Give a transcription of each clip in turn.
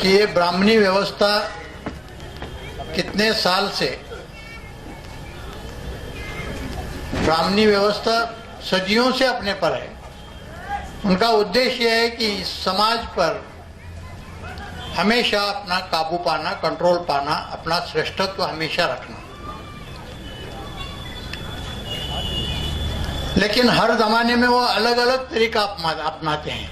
कि ये ब्राह्मणी व्यवस्था कितने साल से, ब्राह्मणी व्यवस्था सदियों से अपने पर है। उनका उद्देश्य है कि समाज पर हमेशा अपना काबू पाना, कंट्रोल पाना, अपना श्रेष्ठत्व हमेशा रखना। लेकिन हर जमाने में वो अलग अलग तरीका अपनाते हैं।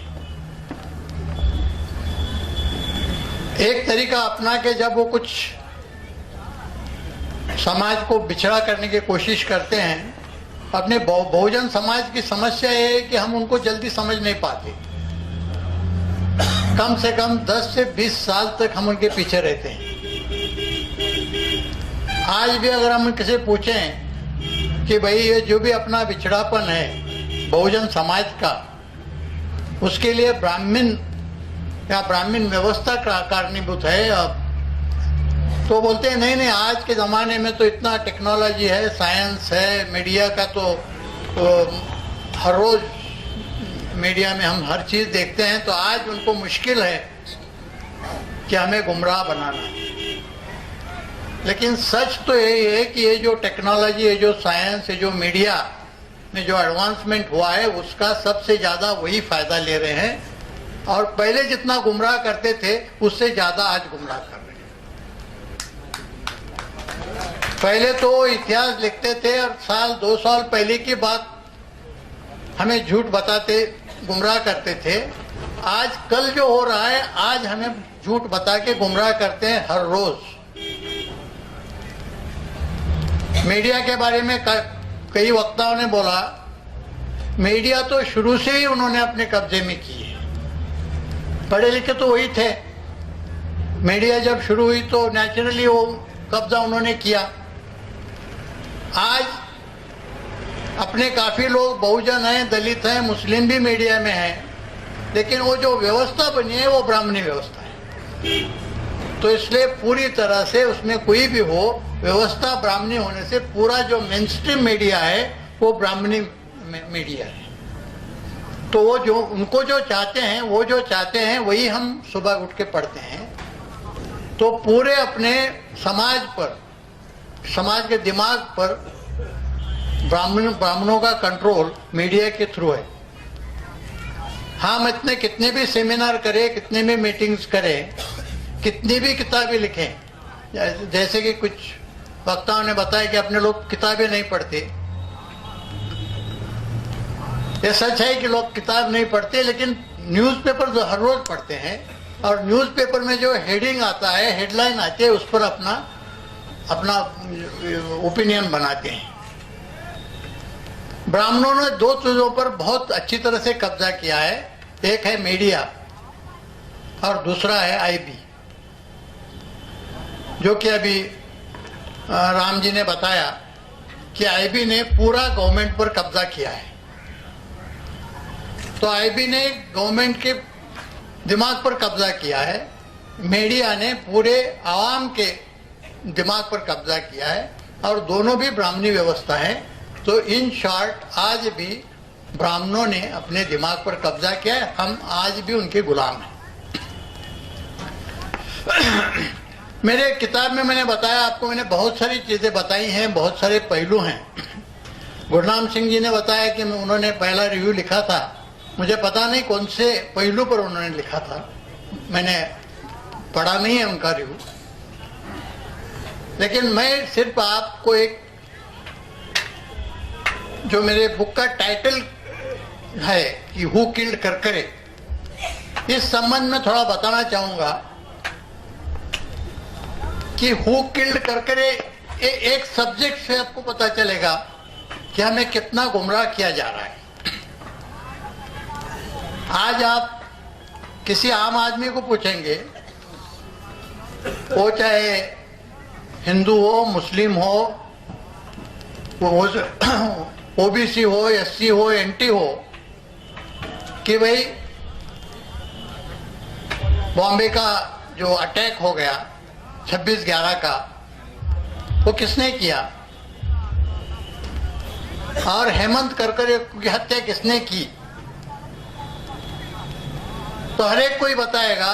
एक तरीका अपना के जब वो कुछ समाज को बिछड़ा करने की कोशिश करते हैं, अपने बहुजन समाज की समस्या ये है कि हम उनको जल्दी समझ नहीं पाते। कम से कम 10 से 20 साल तक हम उनके पीछे रहते हैं। आज भी अगर हम किसी पूछें कि भाई ये जो भी अपना बिछड़ापन है बहुजन समाज का, उसके लिए ब्राह्मण या ब्राह्मण व्यवस्था कारणीभूत है, तो बोलते हैं नहीं नहीं, आज के ज़माने में तो इतना टेक्नोलॉजी है, साइंस है, मीडिया का तो हर रोज़ मीडिया में हम हर चीज़ देखते हैं, तो आज उनको मुश्किल है कि हमें गुमराह बनाना। लेकिन सच तो यही है कि ये जो टेक्नोलॉजी, ये जो साइंस, ये जो मीडिया में जो एडवांसमेंट हुआ है, उसका सबसे ज़्यादा वही फ़ायदा ले रहे हैं। और पहले जितना गुमराह करते थे उससे ज़्यादा आज गुमराह कर रहे हैं। पहले तो इतिहास लिखते थे और साल 2 साल पहले की बात हमें झूठ बताते, गुमराह करते थे। आज कल जो हो रहा है, आज हमें झूठ बता के गुमराह करते हैं हर रोज। मीडिया के बारे में कई वक्ताओं ने बोला, मीडिया तो शुरू से ही उन्होंने अपने कब्जे में की है। पढ़े लिखे तो वही थे, मीडिया जब शुरू हुई तो नेचुरली वो कब्जा उन्होंने किया। आज अपने काफी लोग बहुजन हैं, दलित हैं, मुस्लिम भी मीडिया में हैं, लेकिन वो जो व्यवस्था बनी है वो ब्राह्मणी व्यवस्था है। तो इसलिए पूरी तरह से उसमें कोई भी हो, व्यवस्था ब्राह्मणी होने से पूरा जो मेनस्ट्रीम मीडिया है वो ब्राह्मणी मीडिया है। तो वो जो उनको जो चाहते हैं, वो जो चाहते हैं वही हम सुबह उठ के पढ़ते हैं। तो पूरे अपने समाज पर, समाज के दिमाग पर ब्राह्मणों का कंट्रोल मीडिया के थ्रू है। हम इतने कितने भी सेमिनार करें, कितने भी मीटिंग्स करें, कितनी भी किताबें लिखें, जैसे कि कुछ वक्ताओं ने बताया कि अपने लोग किताबें नहीं पढ़ते। ये सच है कि लोग किताब नहीं पढ़ते, लेकिन न्यूज़पेपर जो हर रोज पढ़ते हैं, और न्यूज़पेपर में जो हेडिंग आता है, हेडलाइन आती है, उस पर अपना ओपिनियन बनाते हैं। ब्राह्मणों ने 2 चीजों पर बहुत अच्छी तरह से कब्जा किया है। एक है मीडिया और दूसरा है आईबी, जो कि अभी राम जी ने बताया कि आईबी ने पूरा गवर्नमेंट पर कब्जा किया है। तो आईबी ने गवर्नमेंट के दिमाग पर कब्जा किया है, मीडिया ने पूरे आवाम के दिमाग पर कब्जा किया है, और दोनों भी ब्राह्मणी व्यवस्था है। तो इन शॉर्ट आज भी ब्राह्मणों ने अपने दिमाग पर कब्जा किया है, हम आज भी उनके गुलाम हैं। मेरे किताब में मैंने बताया आपको, मैंने बहुत सारी चीजें बताई हैं, बहुत सारे पहलू हैं। गुरनाम सिंह जी ने बताया कि उन्होंने पहला रिव्यू लिखा था, मुझे पता नहीं कौन से पहलू पर उन्होंने लिखा था, मैंने पढ़ा नहीं है उनका रिव्यू। लेकिन मैं सिर्फ आपको एक, जो मेरे बुक का टाइटल है कि हु किल्ड करकरे, इस संबंध में थोड़ा बताना चाहूंगा कि हु किल्ड करकरे एक सब्जेक्ट से आपको पता चलेगा कि हमें कितना गुमराह किया जा रहा है। आज आप किसी आम आदमी को पूछेंगे, वो चाहे हिंदू हो, मुस्लिम हो, ओबीसी हो, एससी हो, एनटी हो, कि भाई बॉम्बे का जो अटैक हो गया 26/11 का, वो किसने किया, और हेमंत करकरे की हत्या किसने की, तो हर एक कोई बताएगा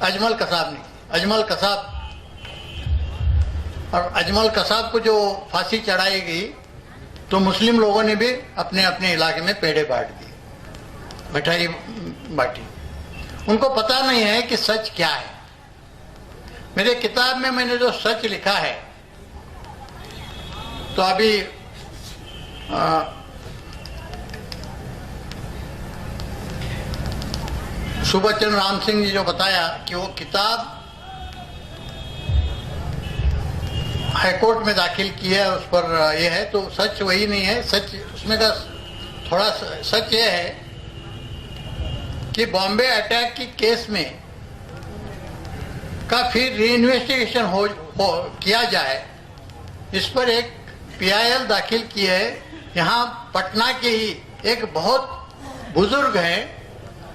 अजमल कसाब ने, अजमल कसाब, और अजमल कसाब को जो फांसी चढ़ाई गई तो मुस्लिम लोगों ने भी अपने अपने इलाके में पेड़े बांट दिए, मिठाई बांटी। उनको पता नहीं है कि सच क्या है। मेरे किताब में मैंने जो सच लिखा है, तो अभी सुभाष चंद्र राम सिंह जी जो बताया कि वो किताब हाईकोर्ट में दाखिल की है, उस पर यह है, तो सच वही नहीं है। सच उसमें का थोड़ा सच ये है कि बॉम्बे अटैक की केस में का फिर री इन्वेस्टिगेशन किया जाए, इस पर एक PIL दाखिल की है। यहाँ पटना के ही एक बहुत बुजुर्ग हैं,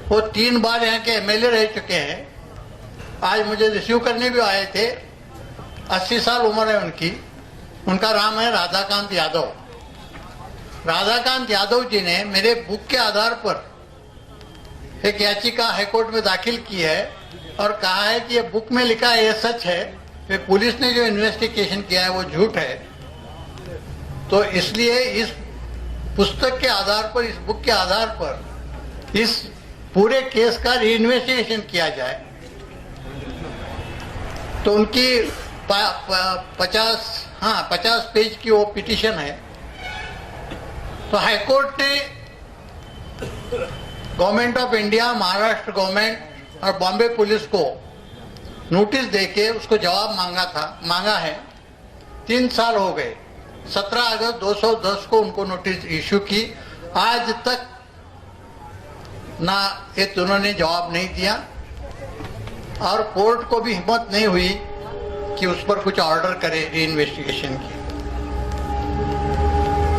वो 3 बार यहाँ के MLA रह चुके हैं। आज मुझे रिसीव करने भी आए थे। 80 साल उम्र है उनकी। उनका नाम है राधाकांत यादव। राधाकांत यादव जी ने मेरे बुक के आधार पर एक याचिका हाईकोर्ट में दाखिल की है और कहा है कि ये बुक में लिखा है ये सच है, फिर पुलिस ने जो इन्वेस्टिगेशन किया है वो झूठ है। तो इसलिए इस पुस्तक के आधार पर, इस बुक के आधार पर इस पूरे केस का री इन्वेस्टिगेशन किया जाए। तो उनकी 50 पेज की वो पिटीशन है। तो हाईकोर्ट ने government of India, Maharashtra government और बॉम्बे पुलिस को नोटिस देके उसको जवाब मांगा है। 3 साल हो गए। 17 अगस्त 2010 को उनको नोटिस इश्यू की। आज तक ना ये दोनों ने जवाब नहीं दिया और कोर्ट को भी हिम्मत नहीं हुई कि उस पर कुछ ऑर्डर करे इन्वेस्टिगेशन की।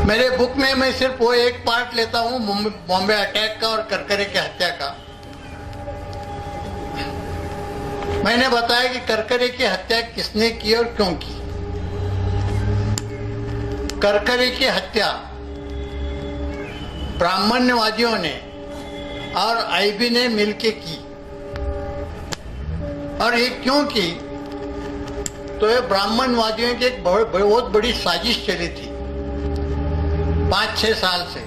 मेरे बुक में मैं सिर्फ वो एक पार्ट लेता हूँ, बॉम्बे अटैक का और करकरे की हत्या का। मैंने बताया कि करकरे की हत्या किसने की और क्यों की। करकरे की हत्या ब्राह्मण्यवादियों ने और IB ने मिलके की। और ये क्यों की? तो ये ब्राह्मणवादियों की एक बहुत बड़ी साजिश चली थी 5-6 साल से,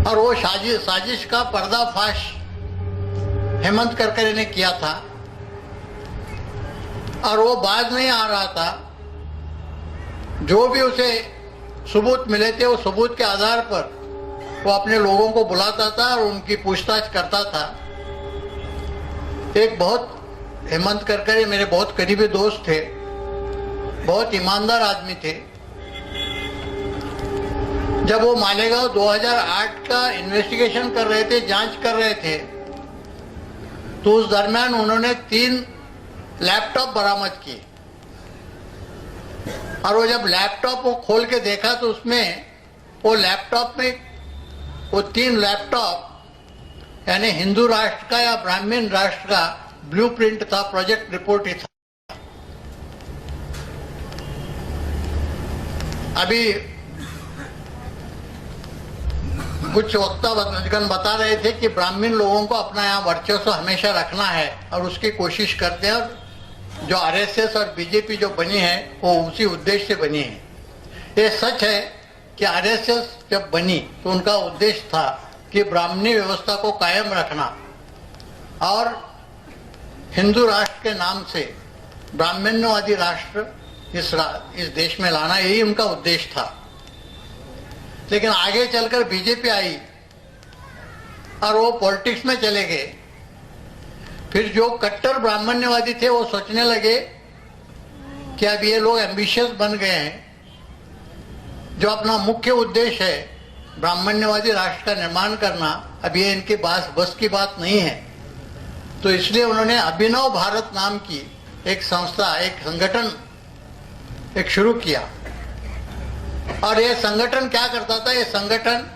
और वो साजिश का पर्दाफाश हेमंत करकरे ने किया था। और वो बाद में आ रहा था, जो भी उसे सबूत मिले थे वो सबूत के आधार पर वो अपने लोगों को बुलाता था और उनकी पूछताछ करता था। एक बहुत हेमंत करकरे मेरे बहुत करीबी दोस्त थे, बहुत ईमानदार आदमी थे। जब वो मालेगांव 2008 का इन्वेस्टिगेशन कर रहे थे, जांच कर रहे थे, तो उस दरमियान उन्होंने 3 लैपटॉप बरामद किए। और वो जब लैपटॉप वो खोल के देखा तो उसमें वो लैपटॉप में वो 3 लैपटॉप यानी हिंदू राष्ट्र का या ब्राह्मण राष्ट्र का ब्लूप्रिंट था, प्रोजेक्ट रिपोर्ट ही था। अभी कुछ वक्ता बता रहे थे कि ब्राह्मण लोगों को अपना यहाँ वर्चस्व हमेशा रखना है और उसकी कोशिश करते हैं, और जो RSS और BJP जो बनी है वो उसी उद्देश्य से बनी है। ये सच है कि RSS जब बनी तो उनका उद्देश्य था कि ब्राह्मणी व्यवस्था को कायम रखना और हिंदू राष्ट्र के नाम से ब्राह्मण्यवादी राष्ट्र इस देश में लाना, यही उनका उद्देश्य था। लेकिन आगे चलकर BJP आई और वो पॉलिटिक्स में चले गए। फिर जो कट्टर ब्राह्मण्यवादी थे वो सोचने लगे कि अब ये लोग एम्बिशियस बन गए हैं, जो अपना मुख्य उद्देश्य है ब्राह्मण्यवादी राष्ट्र का निर्माण करना, अब ये इनके बस की बात नहीं है। तो इसलिए उन्होंने अभिनव भारत नाम की एक संस्था, एक संगठन एक शुरू किया। और ये संगठन क्या करता था? ये संगठन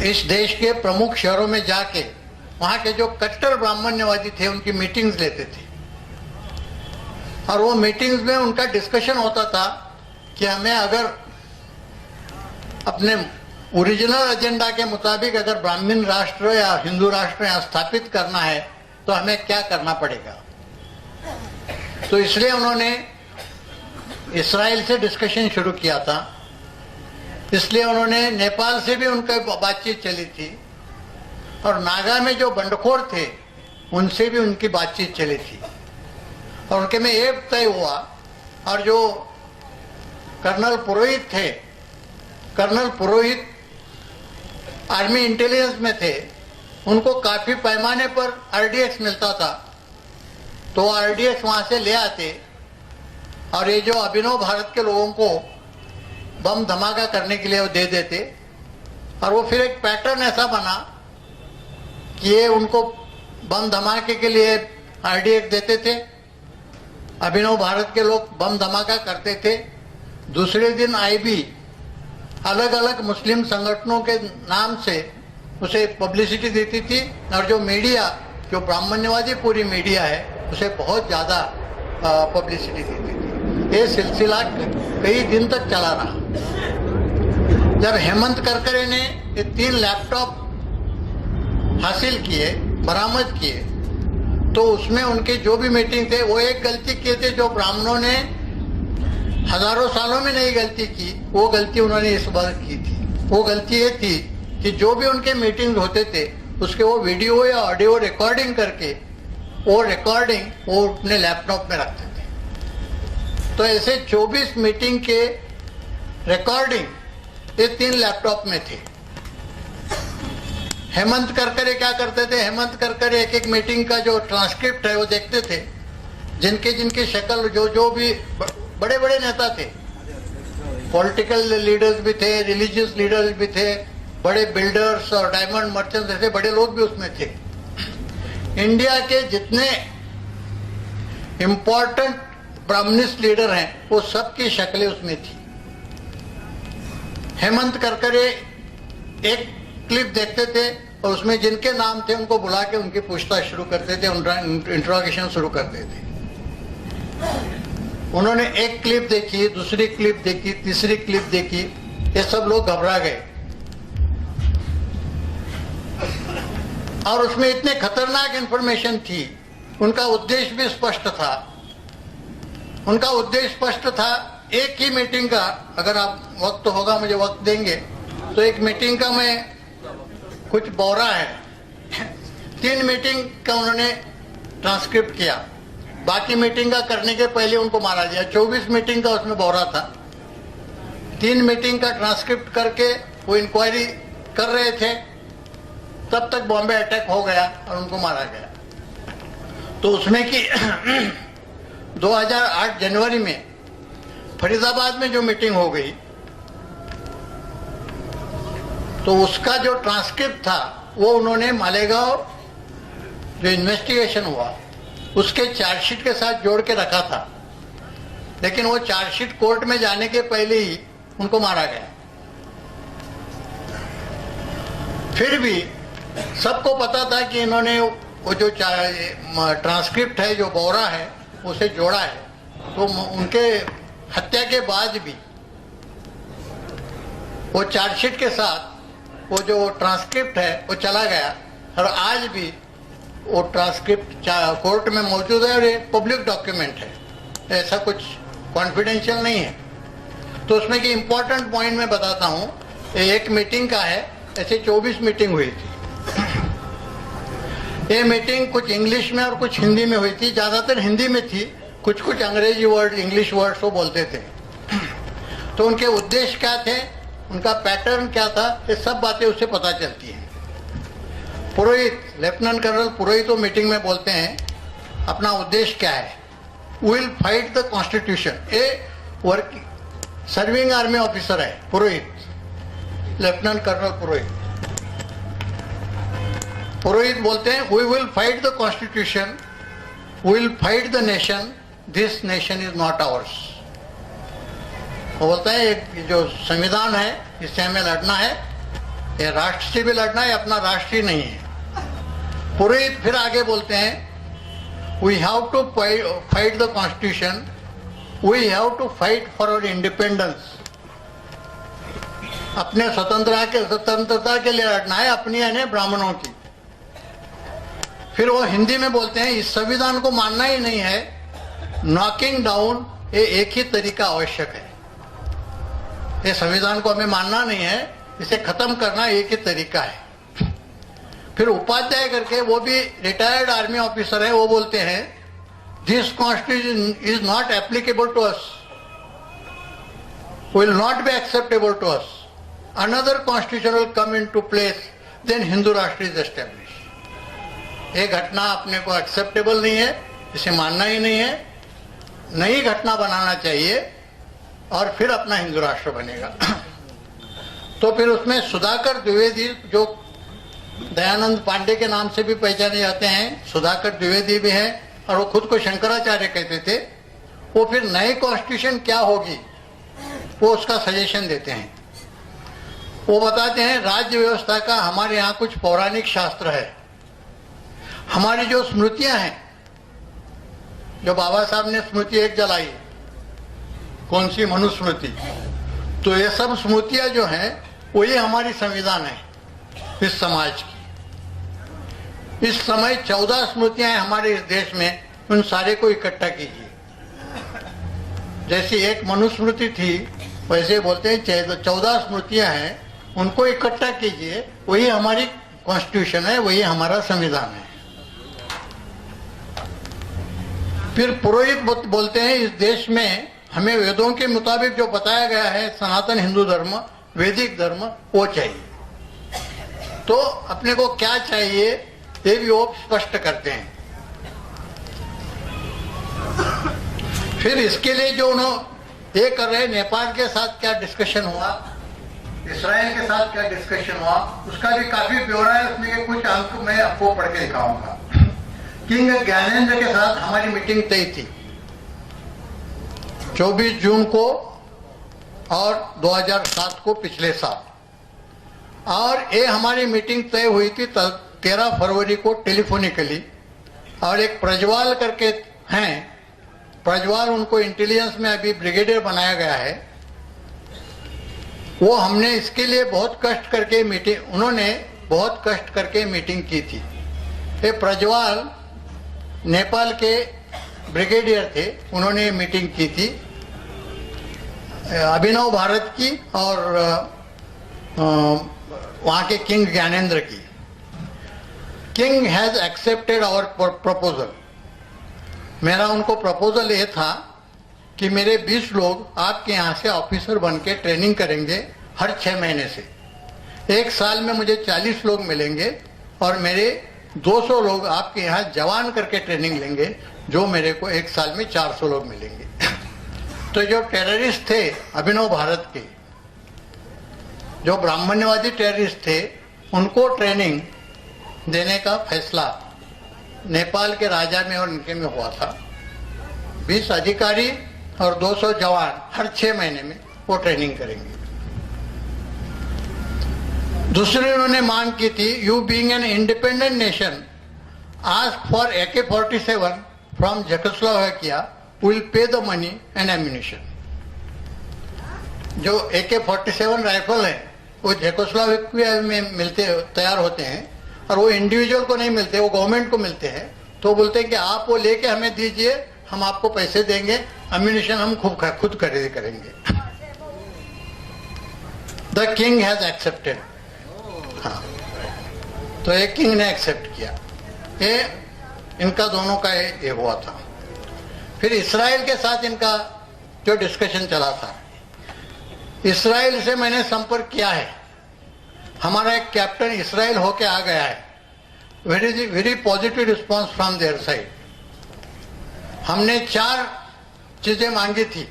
इस देश के प्रमुख शहरों में जाके वहां के जो कट्टर ब्राह्मण्यवादी थे उनकी मीटिंग्स लेते थे, और वो मीटिंग्स में उनका डिस्कशन होता था कि हमें अगर अपने ओरिजिनल एजेंडा के मुताबिक अगर ब्राह्मण राष्ट्र या हिंदू राष्ट्र यहाँ स्थापित करना है तो हमें क्या करना पड़ेगा। तो इसलिए उन्होंने इस्राइल से डिस्कशन शुरू किया था, इसलिए उन्होंने नेपाल से भी उनका बातचीत चली थी, और नागा में जो बंडखोर थे उनसे भी उनकी बातचीत चली थी, और उनके में एक तय हुआ। और जो कर्नल पुरोहित थे, कर्नल पुरोहित आर्मी इंटेलिजेंस में थे, उनको काफी पैमाने पर आरडीएक्स मिलता था, तो आरडीएक्स वहां से ले आते और ये जो अभिनव भारत के लोगों को बम धमाका करने के लिए वो दे देते, और वो फिर एक पैटर्न ऐसा बना कि ये उनको बम धमाके के लिए आरडीएक्स देते थे, अभिनव भारत के लोग बम धमाका करते थे, दूसरे दिन आईबी अलग अलग मुस्लिम संगठनों के नाम से उसे पब्लिसिटी देती थी, और जो मीडिया, जो ब्राह्मण्यवादी पूरी मीडिया है, उसे बहुत ज्यादा पब्लिसिटी देती थी। ये सिलसिला कई दिन तक चला रहा। जब हेमंत करकरे ने ये 3 लैपटॉप हासिल किए, बरामद किए, तो उसमें उनके जो भी मीटिंग थे वो एक गलती किए थे जो ब्राह्मणों ने हजारों सालों में नहीं गलती की, वो गलती उन्होंने इस बार की थी। वो गलती ये थी कि जो भी उनके मीटिंग होते थे उसके वो वीडियो या ऑडियो रिकॉर्डिंग करके वो रिकॉर्डिंग वो अपने लैपटॉप में रखते थे। तो ऐसे 24 मीटिंग के रिकॉर्डिंग ये 3 लैपटॉप में थे। हेमंत करकरे क्या करते थे, हेमंत करकरे एक एक मीटिंग का जो ट्रांसक्रिप्ट है वो देखते थे, जिनके जिनकी शक्ल जो भी बड़े बड़े नेता थे, पॉलिटिकल लीडर्स भी थे, रिलीजियस लीडर्स भी थे, बड़े बिल्डर्स और डायमंड मर्चेंट्स ऐसे बड़े लोग भी उसमें थे। इंडिया के जितने इंपॉर्टेंट ब्राह्मणिस्ट लीडर हैं वो सबकी शक्लें उसमें थी। हेमंत करकरे एक क्लिप देखते थे और उसमें जिनके नाम थे उनको बुला के उनकी पूछताछ शुरू करते थे, इंट्रोगेशन शुरू करते थे। उन्होंने एक क्लिप देखी, दूसरी क्लिप देखी, तीसरी क्लिप देखी, ये सब लोग घबरा गए। और उसमें इतने खतरनाक इंफॉर्मेशन थी, उनका उद्देश्य भी स्पष्ट था। उनका उद्देश्य स्पष्ट था, एक ही मीटिंग का, अगर आप वक्त होगा मुझे वक्त देंगे तो एक मीटिंग का मैं कुछ बौरा है 3 मीटिंग का उन्होंने ट्रांसक्रिप्ट किया, बाकी मीटिंग का करने के पहले उनको मारा गया। 24 मीटिंग का उसमें बौरा था। 3 मीटिंग का ट्रांसक्रिप्ट करके वो इंक्वायरी कर रहे थे, तब तक बॉम्बे अटैक हो गया और उनको मारा गया। तो उसमें कि 2008 जनवरी में फरीदाबाद में जो मीटिंग हो गई, तो उसका जो ट्रांसक्रिप्ट था वो उन्होंने मालेगांव जो इन्वेस्टिगेशन हुआ उसके चार्जशीट के साथ जोड़ के रखा था, लेकिन वो चार्जशीट कोर्ट में जाने के पहले ही उनको मारा गया। फिर भी सबको पता था कि इन्होंने वो जो ट्रांसक्रिप्ट है, जो बौरा है, उसे जोड़ा है। तो उनके हत्या के बाद भी वो चार्जशीट के साथ वो जो ट्रांसक्रिप्ट है वो चला गया, और आज भी वो ट्रांसक्रिप्ट कोर्ट में मौजूद है और ये पब्लिक डॉक्यूमेंट है, ऐसा कुछ कॉन्फिडेंशियल नहीं है। तो उसमें की इंपॉर्टेंट पॉइंट मैं बताता हूँ। एक मीटिंग का है, ऐसे 24 मीटिंग हुई थी। ये मीटिंग कुछ इंग्लिश में और कुछ हिंदी में हुई थी, ज्यादातर हिंदी में थी, कुछ कुछ अंग्रेजी वर्ड, इंग्लिश वर्ड्स वो बोलते थे। तो उनके उद्देश्य क्या थे, उनका पैटर्न क्या था, ये सब बातें उससे पता चलती हैं। पुरोहित, लेफ्टिनेंट कर्नल पुरोहित वो मीटिंग में बोलते हैं अपना उद्देश्य क्या है, विल फाइट द कॉन्स्टिट्यूशन। ये वर्क सर्विंग आर्मी ऑफिसर है पुरोहित, लेफ्टिनेंट कर्नल पुरोहित। पुरोहित बोलते हैं we will fight the constitution, we will fight the nation, this nation is not ours. वो बोलता है एक जो संविधान है इससे हमें लड़ना है, ये राष्ट्र से भी लड़ना है, अपना राष्ट्र ही नहीं है। पुरोहित फिर आगे बोलते हैं we have to fight the constitution, we have to fight for our independence. अपने स्वतंत्रता के लिए लड़ना है, अपनी यानी ब्राह्मणों की। फिर वो हिंदी में बोलते हैं इस संविधान को मानना ही नहीं है, नॉकिंग डाउन ये एक ही तरीका आवश्यक है। ये संविधान को हमें मानना नहीं है, इसे खत्म करना एक ही तरीका है। फिर उपाध्याय करके वो भी रिटायर्ड आर्मी ऑफिसर है, वो बोलते हैं this constitution is not applicable to us, will not be acceptable to us, another constitution will come into place, then Hindu Rashtra is establish. ये घटना अपने को एक्सेप्टेबल नहीं है, इसे मानना ही नहीं है, नई घटना बनाना चाहिए और फिर अपना हिंदू राष्ट्र बनेगा। तो फिर उसमें सुधाकर द्विवेदी, जो दयानंद पांडे के नाम से भी पहचाने जाते हैं, सुधाकर द्विवेदी भी हैं और वो खुद को शंकराचार्य कहते थे, वो फिर नए कॉन्स्टिट्यूशन क्या होगी वो उसका सजेशन देते हैं। वो बताते हैं राज्य व्यवस्था का हमारे यहाँ कुछ पौराणिक शास्त्र है, हमारी जो स्मृतियां हैं, जो बाबा साहब ने स्मृति एक जलाई, कौन सी, मनुस्मृति, तो ये सब स्मृतियां जो हैं वही हमारी संविधान है इस समाज की। इस समय 14 स्मृतियां हैं हमारे इस देश में, उन सारे को इकट्ठा कीजिए। जैसी एक मनुस्मृति थी वैसे बोलते हैं 14 स्मृतियां हैं, उनको इकट्ठा कीजिए, वही हमारी कॉन्स्टिट्यूशन है, वही हमारा संविधान है। फिर पुरोहित बोलते हैं इस देश में हमें वेदों के मुताबिक जो बताया गया है सनातन हिंदू धर्म, वैदिक धर्म, वो चाहिए। तो अपने को क्या चाहिए ये भी वो स्पष्ट करते हैं। फिर इसके लिए जो उन्होंने ये कर रहे, नेपाल के साथ क्या डिस्कशन हुआ, इसराइल के साथ क्या डिस्कशन हुआ, उसका भी काफी ब्यौरा है। उसमें के कुछ अंक मैं आपको पढ़ के दिखाऊंगा। किंग ज्ञानेंद्र के साथ हमारी मीटिंग तय थी 24 जून को और 2007 को, पिछले साल। और ये हमारी मीटिंग तय हुई थी 13 फरवरी को टेलीफोनिकली। और एक प्रज्वाल करके हैं, प्रज्वाल, उनको इंटेलिजेंस में अभी ब्रिगेडियर बनाया गया है, वो हमने इसके लिए बहुत कष्ट करके मीटिंग, उन्होंने बहुत कष्ट करके मीटिंग की थी। ये प्रज्वाल नेपाल के ब्रिगेडियर थे, उन्होंने मीटिंग की थी अभिनव भारत की और वहाँ के किंग ज्ञानेंद्र की। King has accepted our proposal. मेरा उनको प्रपोजल ये था कि मेरे 20 लोग आपके यहाँ से ऑफिसर बन के ट्रेनिंग करेंगे हर 6 महीने से। एक साल में मुझे 40 लोग मिलेंगे और मेरे 200 लोग आपके यहाँ जवान करके ट्रेनिंग लेंगे, जो मेरे को एक साल में 400 लोग मिलेंगे। तो जो टेररिस्ट थे अभिनव भारत के, जो ब्राह्मण्यवादी टेररिस्ट थे, उनको ट्रेनिंग देने का फैसला नेपाल के राजा में और इनके में हुआ था। 20 अधिकारी और 200 जवान हर 6 महीने में वो ट्रेनिंग करेंगे। दूसरी उन्होंने मांग की थी, you being an independent nation ask for AK-47 from Czechoslovakia, will pay the money and ammunition. जो AK-47 राइफल है वो चेकोस्लोवाकिया में मिलते, तैयार होते हैं, और वो इंडिविजुअल को नहीं मिलते, वो गवर्नमेंट को मिलते हैं। तो बोलते हैं कि आप वो लेके हमें दीजिए, हम आपको पैसे देंगे, एम्यूनिशन हम खुद खरीद करेंगे। The king has accepted. हाँ, तो एक किंग ने एक्सेप्ट किया। ये इनका दोनों का ये हुआ था। फिर इसराइल के साथ इनका जो डिस्कशन चला था, इसराइल से मैंने संपर्क किया है, हमारा एक कैप्टन इसराइल होके आ गया है। Very positive response from their side. हमने 4 चीजें मांगी थी,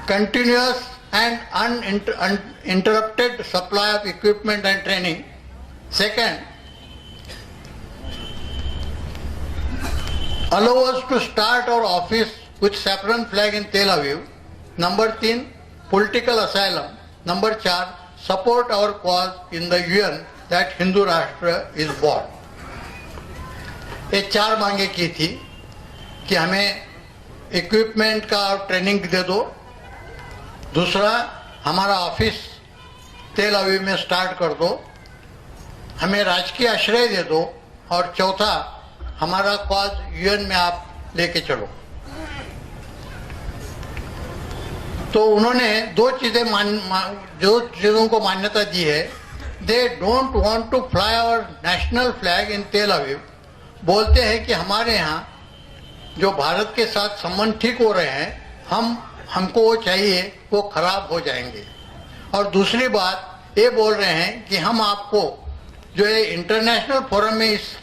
continuous and uninterrupted supply of equipment and training. Second, allow us to start our office with saffron flag in Tel Aviv. Number 3, political asylum. Number 4, support our cause in the UN that Hindu Rashtra is born. ये 4 मांगे की थी कि हमें equipment का और training दे दो। दूसरा, हमारा ऑफिस तेल अवीव में स्टार्ट कर दो, हमें राजकीय आश्रय दे दो, और चौथा हमारा कॉज यूएन में आप लेके चलो। तो उन्होंने दो चीजों को मान्यता दी है। They don't want to fly our national flag in Tel Aviv. बोलते हैं कि हमारे यहाँ जो भारत के साथ संबंध ठीक हो रहे हैं, हमको वो चाहिए, वो खराब हो जाएंगे। और दूसरी बात ये बोल रहे हैं कि हम आपको जो है इंटरनेशनल फोरम में इस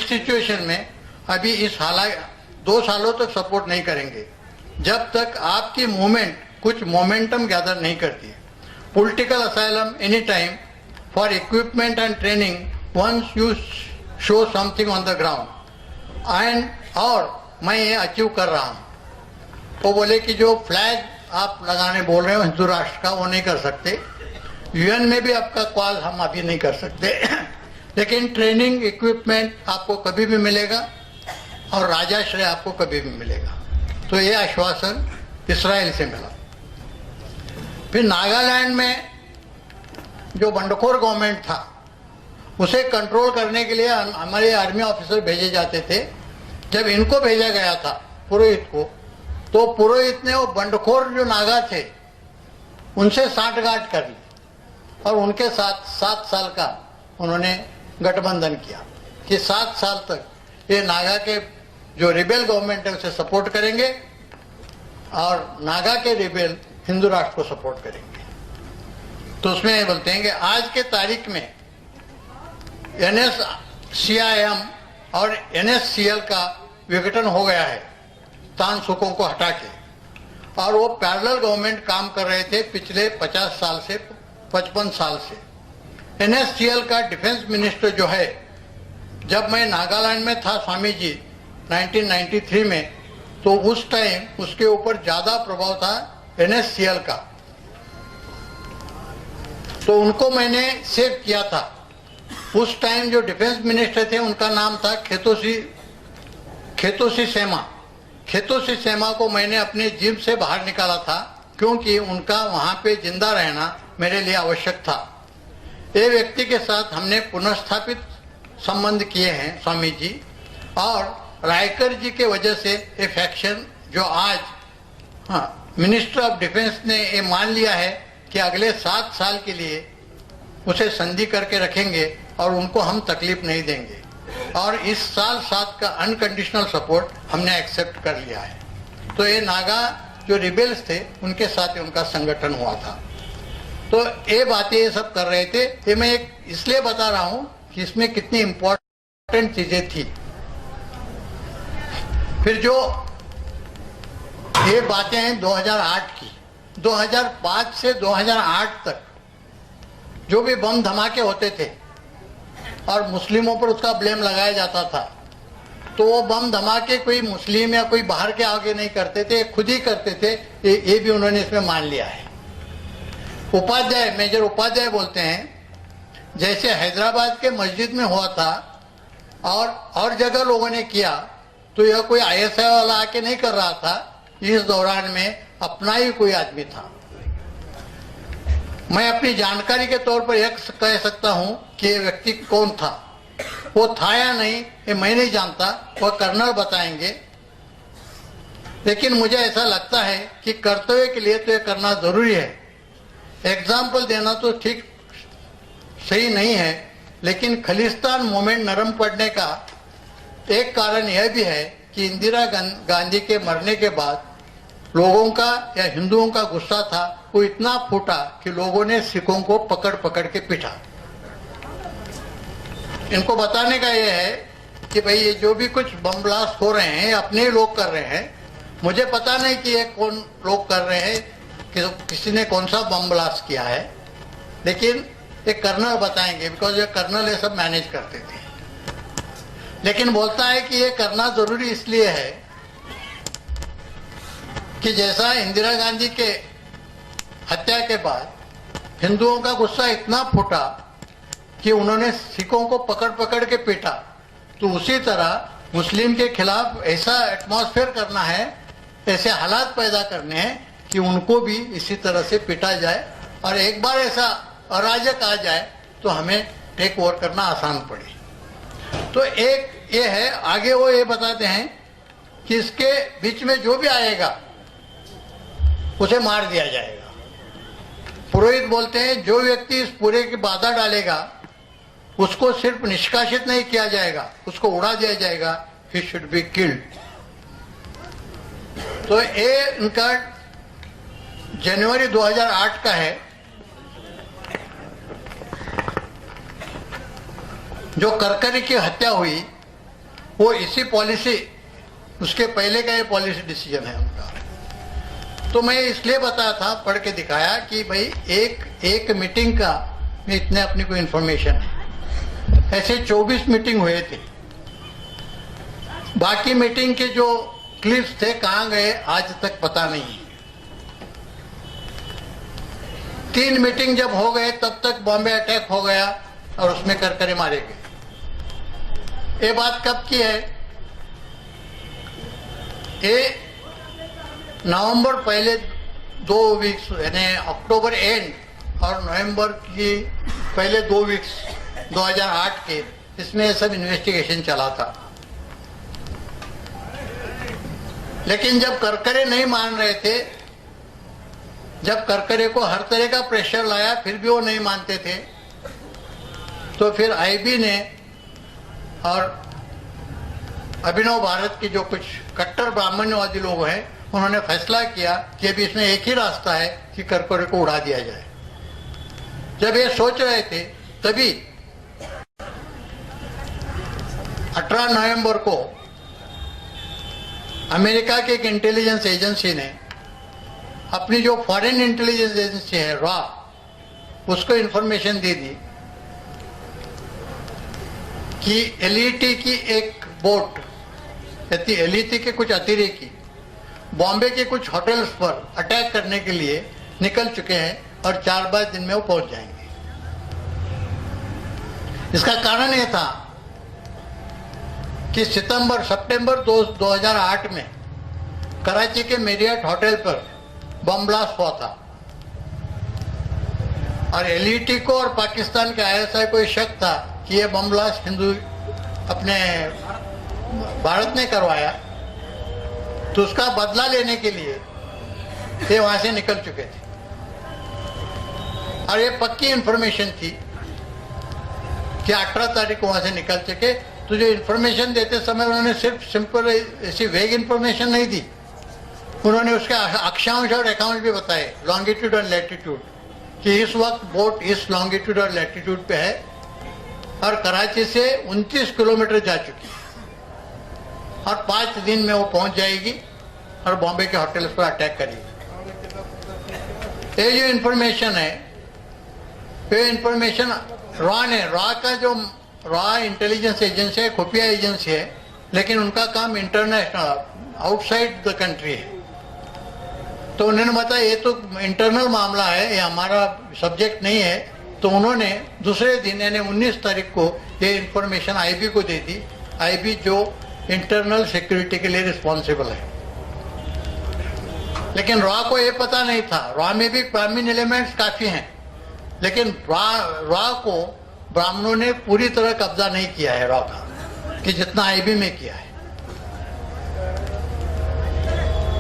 सिचुएशन में अभी इस हालात 2 सालों तक सपोर्ट नहीं करेंगे जब तक आपकी मूवमेंट कुछ मोमेंटम गैदर नहीं करती है। Political asylum any time for equipment and training once you show something on the ground and, और मैं ये अचीव कर रहा हूँ। वो बोले कि जो फ्लैग आप लगाने बोल रहे हो हिंदू राष्ट्र का, वो नहीं कर सकते। यूएन में भी आपका कॉल हम अभी नहीं कर सकते लेकिन ट्रेनिंग इक्विपमेंट आपको कभी भी मिलेगा और राजाश्रय आपको कभी भी मिलेगा। तो ये आश्वासन इस्राइल से मिला। फिर नागालैंड में जो बंडखोर गवर्नमेंट था उसे कंट्रोल करने के लिए हमारे आर्मी ऑफिसर भेजे जाते थे। जब इनको भेजा गया था पुरोहित को, तो पुरोहित ने वो बंडखोर जो नागा थे उनसे सांठगांठ कर ली और उनके साथ 7 साल का उन्होंने गठबंधन किया कि 7 साल तक ये नागा के जो रिबेल गवर्नमेंट है उसे सपोर्ट करेंगे और नागा के रिबेल हिंदू राष्ट्र को सपोर्ट करेंगे। तो उसमें ये बोलते हैं कि आज के तारीख में NSCIM और NSCL का विघटन हो गया है तान सुकों को हटा के, और वो पैरेलल गवर्नमेंट काम कर रहे थे पिछले 50 साल से 55 साल से। NSCL का डिफेंस मिनिस्टर जो है, जब मैं नागालैंड में था स्वामी जी 1993 में, तो उस टाइम उसके ऊपर ज्यादा प्रभाव था NSCL का, तो उनको मैंने सेव किया था। उस टाइम जो डिफेंस मिनिस्टर थे उनका नाम था खेतोसी सेमा। खेतोसी सेमा को मैंने अपने जिम से बाहर निकाला था क्योंकि उनका वहां पे जिंदा रहना मेरे लिए आवश्यक था। ये व्यक्ति के साथ हमने पुनर्स्थापित संबंध किए हैं स्वामी जी, और रायकर जी के वजह से ये फैक्शन जो आज मिनिस्टर ऑफ डिफेंस ने ये मान लिया है कि अगले 7 साल के लिए उसे संधि करके रखेंगे और उनको हम तकलीफ नहीं देंगे, और इस साल 7 का अनकंडीशनल सपोर्ट हमने एक्सेप्ट कर लिया है। तो ये नागा जो रिबेल्स थे उनके साथ उनका संगठन हुआ था। तो ये बातें ये सब कर रहे थे। ये मैं एक इसलिए बता रहा हूं कि इसमें कितनी इंपॉर्टेंट चीजें थी। फिर जो ये बातें हैं 2008 की, 2005 से 2008 तक जो भी बम धमाके होते थे और मुस्लिमों पर उसका ब्लेम लगाया जाता था, तो वो बम धमाके कोई मुस्लिम या कोई बाहर के आगे नहीं करते थे, खुद ही करते थे। ये भी उन्होंने इसमें मान लिया है। उपाध्याय, मेजर उपाध्याय बोलते हैं, जैसे हैदराबाद के मस्जिद में हुआ था और जगह लोगों ने किया, तो यह कोई ISI वाला आके नहीं कर रहा था। इस दौरान में अपना ही कोई आदमी था। मैं अपनी जानकारी के तौर पर यह कह सकता हूं कि ये व्यक्ति कौन था। वो था या नहीं ये मैं नहीं जानता, वह कर्नल बताएंगे। लेकिन मुझे ऐसा लगता है कि कर्तव्य के लिए तो ये करना जरूरी है। एग्जाम्पल देना तो ठीक सही नहीं है, लेकिन खालिस्तान मूवमेंट नरम पड़ने का एक कारण यह भी है कि इंदिरा गांधी के मरने के बाद लोगों का या हिंदुओं का गुस्सा था, वो इतना फूटा कि लोगों ने सिखों को पकड़ पकड़ के पीटा। इनको बताने का यह है कि भाई ये जो भी कुछ बम ब्लास्ट हो रहे हैं अपने ही लोग कर रहे हैं। मुझे पता नहीं कि ये कौन लोग कर रहे हैं, कि किसी ने कौन सा बम ब्लास्ट किया है, लेकिन ये कर्नल बताएंगे, बिकॉज ये कर्नल ये सब मैनेज करते थे। लेकिन बोलता है कि ये करना जरूरी इसलिए है कि जैसा इंदिरा गांधी के हत्या के बाद हिंदुओं का गुस्सा इतना फूटा कि उन्होंने सिखों को पकड़ पकड़ के पीटा, तो उसी तरह मुस्लिम के खिलाफ ऐसा एटमॉस्फेयर करना है, ऐसे हालात पैदा करने हैं कि उनको भी इसी तरह से पीटा जाए और एक बार ऐसा अराजक आ जाए तो हमें टेक ओवर करना आसान पड़े। तो एक ये है, आगे वो ये बताते हैं कि इसके बीच में जो भी आएगा उसे मार दिया जाएगा। पुरोहित बोलते हैं जो व्यक्ति इस पूरे की बाधा डालेगा उसको सिर्फ निष्कासित नहीं किया जाएगा, उसको उड़ा दिया जाएगा, ही शुड बी किल्ड। तो ये इनका जनवरी 2008 का है। जो करकरी की हत्या हुई वो इसी पॉलिसी, उसके पहले का ये पॉलिसी डिसीजन है उनका। तो मैं इसलिए बताया था, पढ़ के दिखाया कि भाई एक मीटिंग का में इतने अपनी को इंफॉर्मेशन है, ऐसे 24 मीटिंग हुए थे। बाकी मीटिंग के जो क्लिप्स थे कहां गए आज तक पता नहीं है। 3 मीटिंग जब हो गए तब तक बॉम्बे अटैक हो गया और उसमें करकरे मारे गए। ये बात कब की है? ये नवंबर पहले 2 वीक्स यानी अक्टूबर एंड और नवंबर की पहले 2 वीक्स 2008 के, इसमें ये सब इन्वेस्टिगेशन चला था। लेकिन जब करकरे नहीं मान रहे थे, जब करकरे को हर तरह का प्रेशर लाया फिर भी वो नहीं मानते थे, तो फिर आईबी ने और अभिनव भारत के जो कुछ कट्टर ब्राह्मण्यवादी लोग हैं उन्होंने फैसला किया कि अभी इसमें एक ही रास्ता है कि करकरे को उड़ा दिया जाए। जब ये सोच रहे थे तभी 18 नवंबर को अमेरिका की एक इंटेलिजेंस एजेंसी ने अपनी जो फॉरेन इंटेलिजेंस एजेंसी है रॉ, उसको इंफॉर्मेशन दे दी कि एलईटी की एक बोट, एलईटी के कुछ अतिरेकी बॉम्बे के कुछ होटल्स पर अटैक करने के लिए निकल चुके हैं और 4-5 दिन में वो पहुंच जाएंगे। इसका कारण यह था कि सितंबर 2008 में कराची के मेरियट होटल पर बम ब्लास्ट हुआ था और एलईटी को और पाकिस्तान के आईएसआई को शक था कि यह बम ब्लास्ट अपने भारत ने करवाया, तो उसका बदला लेने के लिए ये वहां से निकल चुके थे। और ये पक्की इंफॉर्मेशन थी कि 18 तारीख को वहां से निकल चुके। तो जो इंफॉर्मेशन देते समय उन्होंने सिर्फ सिंपल ऐसी वेग इंफॉर्मेशन नहीं दी, उन्होंने उसके अक्षांश और रेखांश भी बताए, लॉन्गिट्यूड और लैटिट्यूड, कि इस वक्त बोट इस लॉन्गिट्यूड और लैटिट्यूड पे है और कराची से 29 किलोमीटर जा चुकी है और 5 दिन में वो पहुंच जाएगी और बॉम्बे के होटल्स पर अटैक करेगी। ये जो इंफॉर्मेशन है, ये इंफॉर्मेशन रॉ ने, रॉ का जो रॉ इंटेलिजेंस एजेंसी है, खुफिया एजेंसी है, लेकिन उनका काम इंटरनेशनल, आउटसाइड द कंट्री है। तो उन्होंने बताया ये तो इंटरनल मामला है, ये हमारा सब्जेक्ट नहीं है। तो उन्होंने दूसरे दिन यानी 19 तारीख को ये इंफॉर्मेशन आईबी को दे दी। आईबी जो इंटरनल सिक्योरिटी के लिए रिस्पॉन्सिबल है, लेकिन रॉ को ये पता नहीं था। रॉ में भी ब्राह्मण एलिमेंट्स काफी हैं, लेकिन रॉ को ब्राह्मणों ने पूरी तरह कब्जा नहीं किया है रॉ का, कि जितना आईबी में किया है।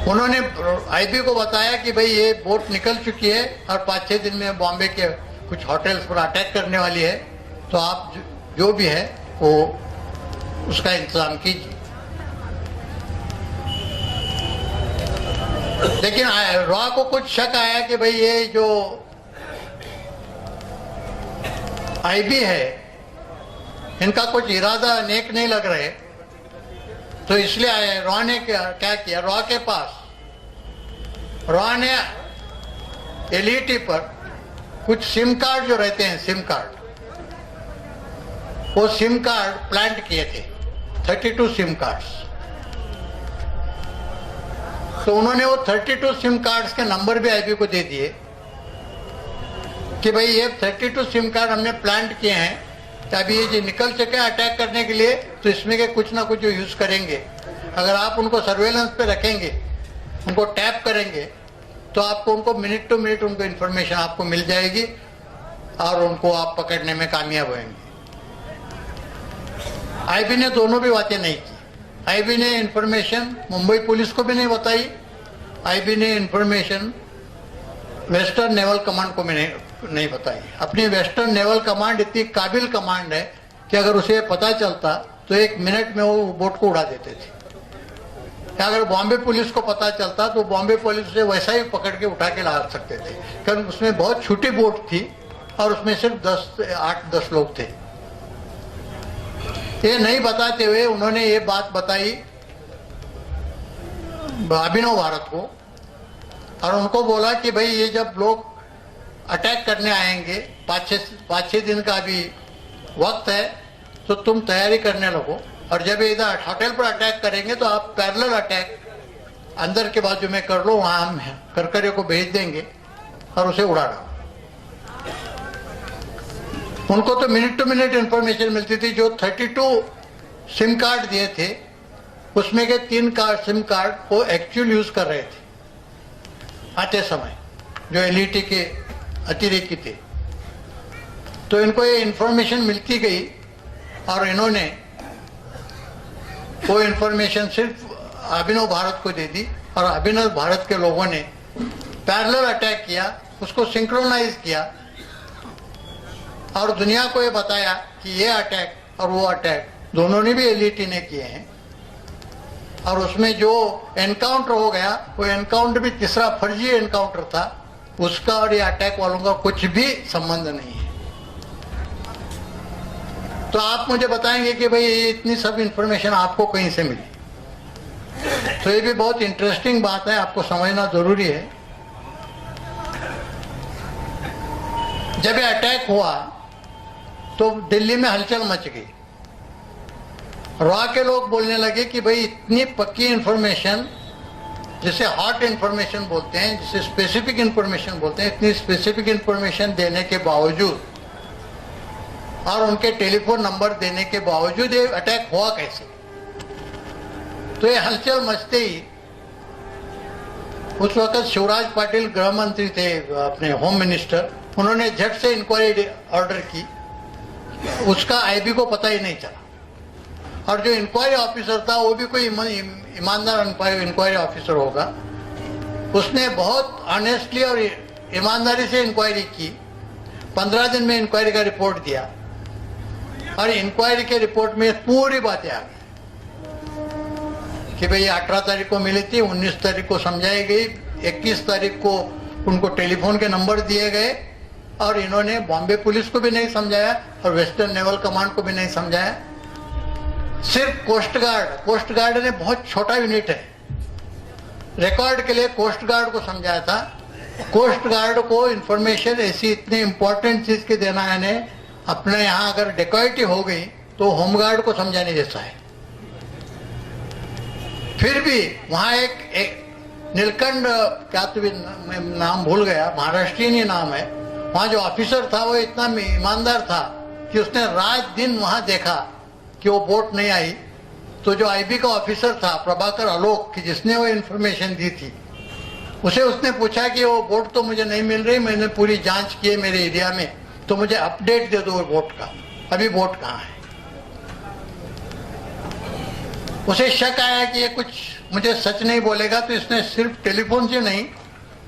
उन्होंने आईबी को बताया कि भाई ये बोट निकल चुकी है और 5-6 दिन में बॉम्बे के कुछ होटल्स पर अटैक करने वाली है, तो आप जो भी है वो उसका इंतजाम कीजिए। लेकिन रॉ को कुछ शक आया कि भाई ये जो आईबी है इनका कुछ इरादा नेक नहीं लग रहे, तो इसलिए रॉ ने क्या किया, रॉ के पास रॉ ने एलईटी पर कुछ सिम कार्ड जो रहते हैं, सिम कार्ड, वो सिम कार्ड प्लांट किए थे, 32 सिम कार्ड्स। तो उन्होंने वो 32 सिम कार्ड्स के नंबर भी आईबी को दे दिए कि भाई ये 32 सिम कार्ड हमने प्लांट किए हैं, कि अभी ये जो निकल चुके हैं अटैक करने के लिए, तो इसमें के कुछ ना कुछ जो यूज करेंगे, अगर आप उनको सर्वेलेंस पे रखेंगे, उनको टैप करेंगे, तो आपको उनको मिनट टू मिनट उनको इन्फॉर्मेशन आपको मिल जाएगी और उनको आप पकड़ने में कामयाब होंगे। आईबी ने दोनों भी बातें नहीं की। आईबी ने इन्फॉर्मेशन मुंबई पुलिस को भी नहीं बताई, आईबी ने इन्फॉर्मेशन वेस्टर्न नेवल कमांड को भी नहीं बताई। अपनी वेस्टर्न नेवल कमांड इतनी काबिल कमांड है कि अगर उसे पता चलता तो 1 मिनट में वो बोट को उड़ा देते थे। अगर बॉम्बे पुलिस को पता चलता तो बॉम्बे पुलिस उसे वैसा ही पकड़ के उठा के ला सकते थे, क्योंकि उसमें बहुत छोटी बोट थी और उसमें सिर्फ 8-10 लोग थे। ये नहीं बताते हुए उन्होंने ये बात बताई अभिनव भारत को और उनको बोला कि भाई ये जब लोग अटैक करने आएंगे 5-6 दिन का अभी वक्त है, तो तुम तैयारी करने लगो, और जब इधर होटल पर अटैक करेंगे तो आप पैरेलल अटैक अंदर के बाजू में कर लो, वहां हम करकरे को भेज देंगे और उसे उड़ा डालो। उनको तो मिनट टू मिनट इंफॉर्मेशन मिलती थी। जो 32 सिम कार्ड दिए थे उसमें के 3 सिम कार्ड वो एक्चुअल यूज कर रहे थे आते समय, जो एलईटी के अतिरेकी थे। तो इनको ये इंफॉर्मेशन मिलती गई और इन्होंने वो इंफॉर्मेशन सिर्फ अभिनव भारत को दे दी और अभिनव भारत के लोगों ने पैरेलल अटैक किया, उसको सिंक्रोनाइज किया और दुनिया को ये बताया कि ये अटैक और वो अटैक दोनों ने भी एलईटी ने किए हैं। और उसमें जो एनकाउंटर हो गया वो एनकाउंटर भी तीसरा फर्जी एनकाउंटर था, उसका और ये अटैक वालों का कुछ भी संबंध नहीं है। तो आप मुझे बताएंगे कि भाई ये इतनी सब इंफॉर्मेशन आपको कहीं से मिली? तो ये भी बहुत इंटरेस्टिंग बात है, आपको समझना जरूरी है। जब ये अटैक हुआ तो दिल्ली में हलचल मच गई। रॉ के लोग बोलने लगे कि भाई इतनी पक्की इंफॉर्मेशन, जिसे हॉट इंफॉर्मेशन बोलते हैं, जिसे स्पेसिफिक इंफॉर्मेशन बोलते हैं, इतनी स्पेसिफिक इंफॉर्मेशन देने के बावजूद और उनके टेलीफोन नंबर देने के बावजूद ये अटैक हुआ कैसे? तो ये हलचल मचते ही उस वक्त शिवराज पाटिल गृह मंत्री थे, अपने होम मिनिस्टर, उन्होंने झट से इंक्वायरी ऑर्डर की। उसका आईबी को पता ही नहीं चला और जो इंक्वायरी ऑफिसर था वो भी कोई ईमानदार इंक्वायरी ऑफिसर होगा, उसने बहुत ऑनेस्टली और ईमानदारी से इंक्वायरी की। 15 दिन में इंक्वायरी का रिपोर्ट दिया और इंक्वायरी के रिपोर्ट में पूरी बातें आ गई कि भाई 18 तारीख को मिली थी, 19 तारीख को समझाई गई, 21 तारीख को उनको टेलीफोन के नंबर दिए गए और इन्होंने बॉम्बे पुलिस को भी नहीं समझाया और वेस्टर्न नेवल कमांड को भी नहीं समझाया। सिर्फ कोस्ट गार्ड ने बहुत छोटा यूनिट है, रिकॉर्ड के लिए कोस्ट गार्ड को समझाया था। कोस्ट गार्ड को इंफॉर्मेशन ऐसी इतनी इंपॉर्टेंट चीज की देना है, अपने यहाँ अगर डेकॉइटी हो गई तो होमगार्ड को समझाने जैसा है। फिर भी वहां एक नीलकंठ, क्या तो भी नाम भूल गया, महाराष्ट्रीयन ही नाम है, वहां जो ऑफिसर था वो इतना ईमानदार था कि उसने रात दिन वहां देखा कि वो बोट नहीं आई। तो जो आईबी का ऑफिसर था प्रभाकर आलोक, कि जिसने वो इंफॉर्मेशन दी थी, उसे उसने पूछा कि वो बोट तो मुझे नहीं मिल रही, मैंने पूरी जांच की है मेरे एरिया में, तो मुझे अपडेट दे दो वो बोट का, अभी बोट कहाँ है। उसे शक आया कि ये कुछ मुझे सच नहीं बोलेगा, तो इसने सिर्फ टेलीफोन से नहीं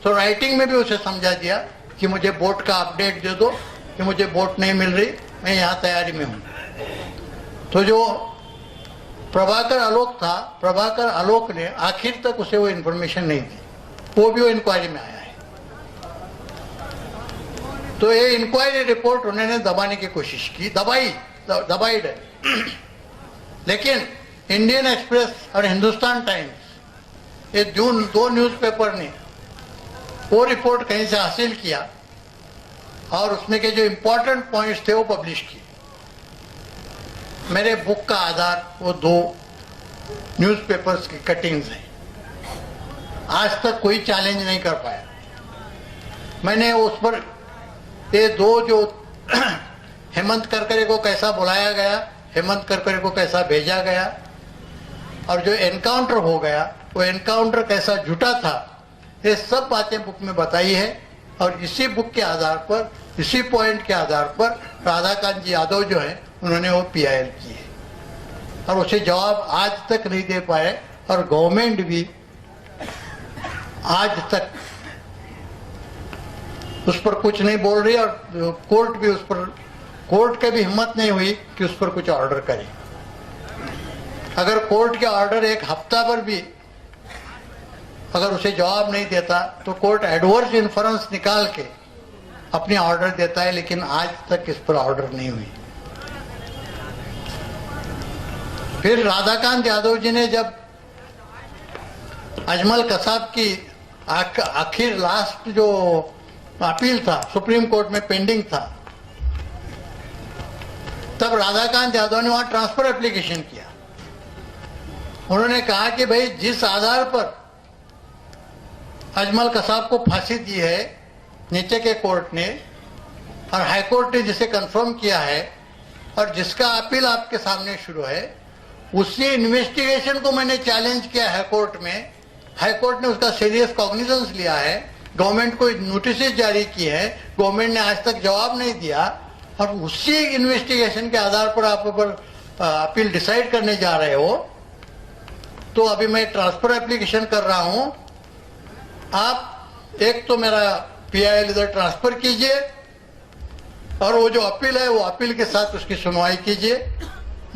तो राइटिंग में भी उसे समझा दिया कि मुझे बोट का अपडेट दे दो कि मुझे बोट नहीं मिल रही, मैं यहाँ तैयारी में हूँ। तो जो प्रभाकर आलोक था, प्रभाकर आलोक ने आखिर तक उसे वो इंफॉर्मेशन नहीं दी, वो भी वो इंक्वायरी में आया है। तो ये इंक्वायरी रिपोर्ट उन्होंने दबाने की कोशिश की, दबाई है। लेकिन इंडियन एक्सप्रेस और हिंदुस्तान टाइम्स, ये दो न्यूज़पेपर ने वो रिपोर्ट कहीं से हासिल किया और उसमें के जो इंपॉर्टेंट पॉइंट्स थे वो पब्लिश किए। मेरे बुक का आधार वो 2 न्यूज़पेपर्स की कटिंग्स हैं। आज तक कोई चैलेंज नहीं कर पाया। मैंने उस पर ये 2 जो हेमंत करकरे को कैसा बुलाया गया, हेमंत करकरे को कैसा भेजा गया और जो एनकाउंटर हो गया वो एनकाउंटर कैसा झूठा था, ये सब बातें बुक में बताई है और इसी बुक के आधार पर, इसी पॉइंट के आधार पर राधाकांत जी यादव जो है उन्होंने वो PIL की है और उसे जवाब आज तक नहीं दे पाए और गवर्नमेंट भी आज तक उस पर कुछ नहीं बोल रही और कोर्ट भी उस पर, कोर्ट की भी हिम्मत नहीं हुई कि उस पर कुछ ऑर्डर करे। अगर कोर्ट के ऑर्डर एक हफ्ता भर भी अगर उसे जवाब नहीं देता तो कोर्ट एडवर्स इन्फ्रेंस निकाल के अपनी ऑर्डर देता है, लेकिन आज तक इस पर ऑर्डर नहीं हुई। फिर राधाकांत यादव जी ने जब अजमल कसाब की आखिर लास्ट जो अपील था सुप्रीम कोर्ट में पेंडिंग था, तब राधाकांत यादव ने वहां ट्रांसफर एप्लीकेशन किया। उन्होंने कहा कि भाई जिस आधार पर अजमल कसाब को फांसी दी है नीचे के कोर्ट ने और हाई कोर्ट ने जिसे कंफर्म किया है और जिसका अपील आपके सामने शुरू है, उसी इन्वेस्टिगेशन को मैंने चैलेंज किया हाई कोर्ट में। हाई कोर्ट ने उसका सीरियस कॉग्निजेंस लिया है, गवर्नमेंट को नोटिस जारी की है, गवर्नमेंट ने आज तक जवाब नहीं दिया और उसी इन्वेस्टिगेशन के आधार पर आप पर अपील डिसाइड करने जा रहे हो। तो अभी मैं ट्रांसफर एप्लीकेशन कर रहा हूं, आप एक तो मेरा PIL इधर ट्रांसफर कीजिए और वो जो अपील है वो अपील के साथ उसकी सुनवाई कीजिए,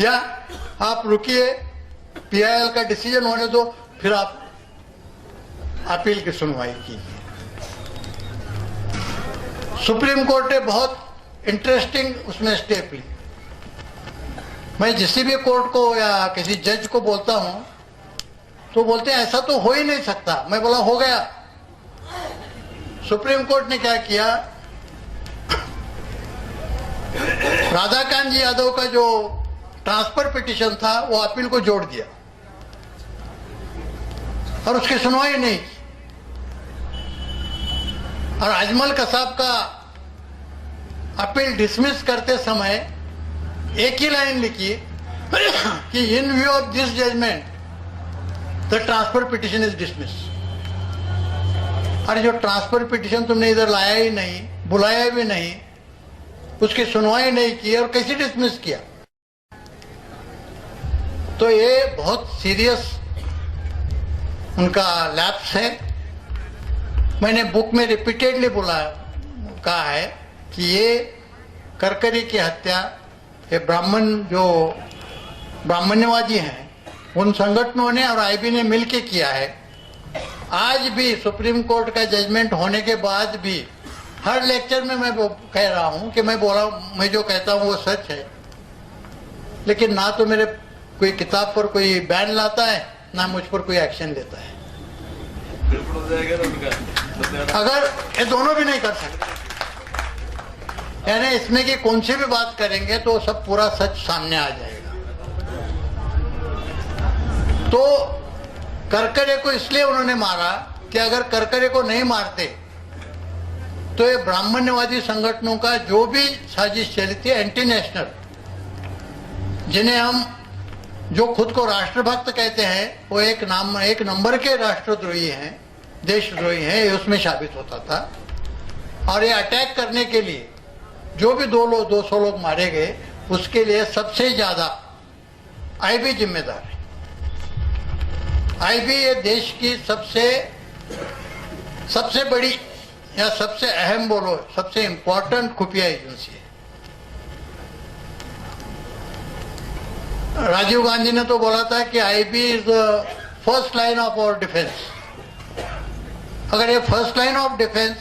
या आप रुकिए, PIL का डिसीजन होने दो, फिर आप अपील की सुनवाई कीजिए। सुप्रीम कोर्ट ने बहुत इंटरेस्टिंग उसमें स्टेप ली। मैं किसी भी कोर्ट को या किसी जज को बोलता हूं तो बोलते हैं ऐसा तो हो ही नहीं सकता। मैं बोला हो गया। सुप्रीम कोर्ट ने क्या किया, राधाकांत जी यादव का जो ट्रांसफर पिटीशन था वो अपील को जोड़ दिया और उसकी सुनवाई नहीं की। और अजमल कसाब का अपील डिसमिस करते समय एक ही लाइन लिखी कि in view of this judgement the transfer petition is dismiss. अरे जो ट्रांसफर पिटीशन तुमने इधर लाया ही नहीं, बुलाया भी नहीं, उसकी सुनवाई नहीं की और कैसे डिसमिस किया? तो ये बहुत सीरियस उनका लैप्स है। मैंने बुक में रिपीटेडली कहा है कि ये करकरी की हत्या, ये ब्राह्मण जो ब्राह्मण्यवादी हैं उन संगठनों ने और IB ने मिलके किया है। आज भी सुप्रीम कोर्ट का जजमेंट होने के बाद भी हर लेक्चर में मैं कह रहा हूं कि मैं जो कहता हूं वो सच है, लेकिन ना तो मेरे कोई किताब पर कोई बैन लाता है ना मुझ पर कोई एक्शन लेता है। अगर ये दोनों भी नहीं कर सकते, यानी इसमें कि कौन सी भी बात करेंगे तो सब पूरा सच सामने आ जाएगा। तो करकरे को इसलिए उन्होंने मारा कि अगर करकरे को नहीं मारते तो ये ब्राह्मण्यवादी संगठनों का जो भी साजिश चली थी, एंटी नेशनल, जिन्हें हम जो खुद को राष्ट्रभक्त कहते हैं, वो एक नंबर के राष्ट्रद्रोही हैं, देशद्रोही हैं, ये उसमें साबित होता था। और ये अटैक करने के लिए जो भी 200 लोग मारे गए, उसके लिए सबसे ज्यादा IB जिम्मेदार है। IB ये देश की सबसे बड़ी या सबसे अहम बोलो, सबसे इंपॉर्टेंट खुफिया एजेंसी है। राजीव गांधी ने तो बोला था कि IB is the first line of our defence. अगर ये फर्स्ट लाइन ऑफ डिफेंस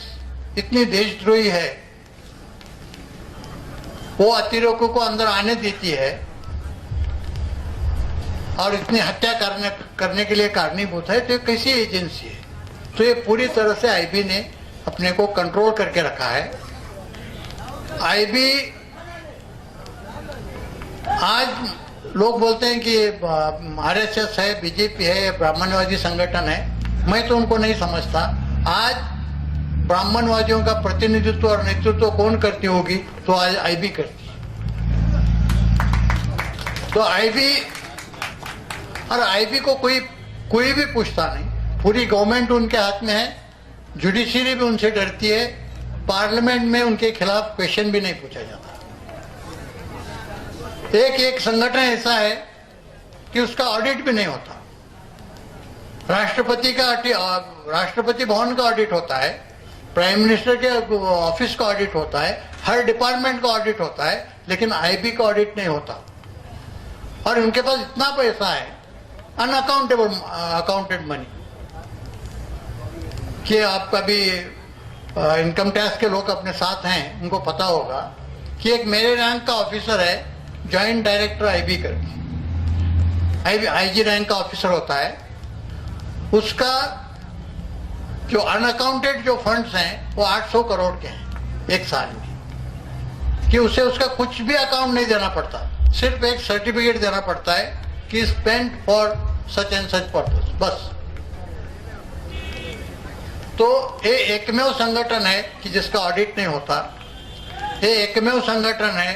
इतनी देशद्रोही है, वो अतिरेकों को अंदर आने देती है और इतनी हत्या करने के लिए कारणीभूत है, तो ये कैसी एजेंसी है? तो ये पूरी तरह से IB ने अपने को कंट्रोल करके रखा है। IB आज लोग बोलते हैं कि RSS है, BJP है, ब्राह्मणवादी संगठन है। मैं तो उनको नहीं समझता। आज ब्राह्मणवादियों का प्रतिनिधित्व और नेतृत्व कौन करती होगी? तो आज IB करती है। तो IB को कोई भी पूछता नहीं, पूरी गवर्नमेंट उनके हाथ में है जुडिशरी भी उनसे डरती है, पार्लियामेंट में उनके खिलाफ क्वेश्चन भी नहीं पूछा जाता। एक संगठन ऐसा है कि उसका ऑडिट भी नहीं होता। राष्ट्रपति भवन का ऑडिट होता है, प्राइम मिनिस्टर के ऑफिस का ऑडिट होता है, हर डिपार्टमेंट का ऑडिट होता है, लेकिन आईबी का ऑडिट नहीं होता। और उनके पास इतना पैसा है, अकाउंटेड मनी, कि आप कभी इनकम टैक्स के लोग अपने साथ हैं, उनको पता होगा कि एक मेरे रैंक का ऑफिसर है, जॉइंट डायरेक्टर आईबी करके, आईजी रैंक का ऑफिसर होता है, उसका जो अनअकाउंटेड जो फंड्स हैं वो 800 करोड़ के हैं एक साल में, कि उसे उसका कुछ भी अकाउंट नहीं देना पड़ता, सिर्फ एक सर्टिफिकेट देना पड़ता है कि spent for such and such purpose, बस। तो ये एकमेव संगठन है कि जिसका ऑडिट नहीं होता। ये एकमेव संगठन है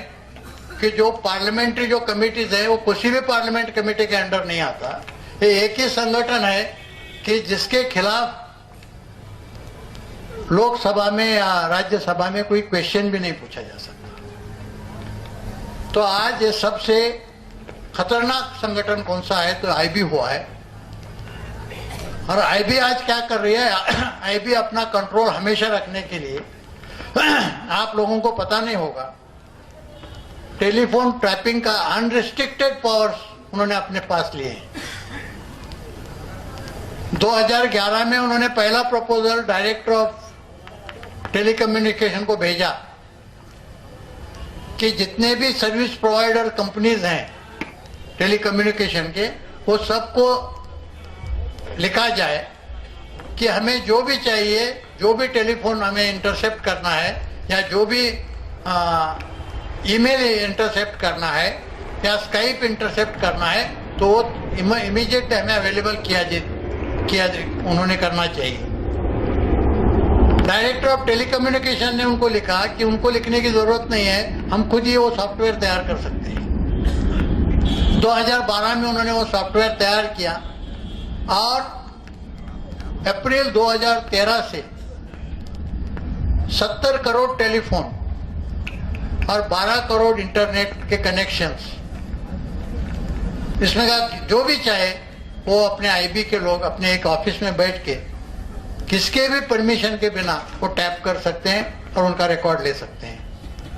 कि जो पार्लियामेंट्री जो कमिटीज है वो किसी भी पार्लियामेंट कमेटी के अंडर नहीं आता। ये एक ही संगठन है कि जिसके खिलाफ लोकसभा में या राज्यसभा में कोई क्वेश्चन भी नहीं पूछा जा सकता। तो आज ये सबसे खतरनाक संगठन कौन सा है, तो आईबी हुआ है। और आईबी आज क्या कर रही है, आईबी अपना कंट्रोल हमेशा रखने के लिए, आप लोगों को पता नहीं होगा, टेलीफोन ट्रैपिंग का अनरिस्ट्रिक्टेड पावर्स उन्होंने अपने पास लिए हैं। 2011 में उन्होंने पहला प्रपोजल डायरेक्टर ऑफ टेलीकम्युनिकेशन को भेजा कि जितने भी सर्विस प्रोवाइडर कंपनीज हैं टेलीकम्युनिकेशन के, वो सबको लिखा जाए कि हमें जो भी चाहिए, जो भी टेलीफोन हमें इंटरसेप्ट करना है या जो भी ईमेल इंटरसेप्ट करना है या स्काइप इंटरसेप्ट करना है, तो वो इमीडिएट हमें अवेलेबल किया उन्होंने करना चाहिए। डायरेक्टर ऑफ टेलीकम्युनिकेशन ने उनको लिखा कि उनको लिखने की जरूरत नहीं है, हम खुद ही वो सॉफ्टवेयर तैयार कर सकते हैं। 2012 में उन्होंने वो सॉफ्टवेयर तैयार किया और अप्रैल 2013 से 70 करोड़ टेलीफोन और 12 करोड़ इंटरनेट के कनेक्शंस, इसमें कहा कि जो भी चाहे वो अपने आईबी के लोग अपने एक ऑफिस में बैठ के किसके भी परमिशन के बिना वो टैप कर सकते हैं और उनका रिकॉर्ड ले सकते हैं।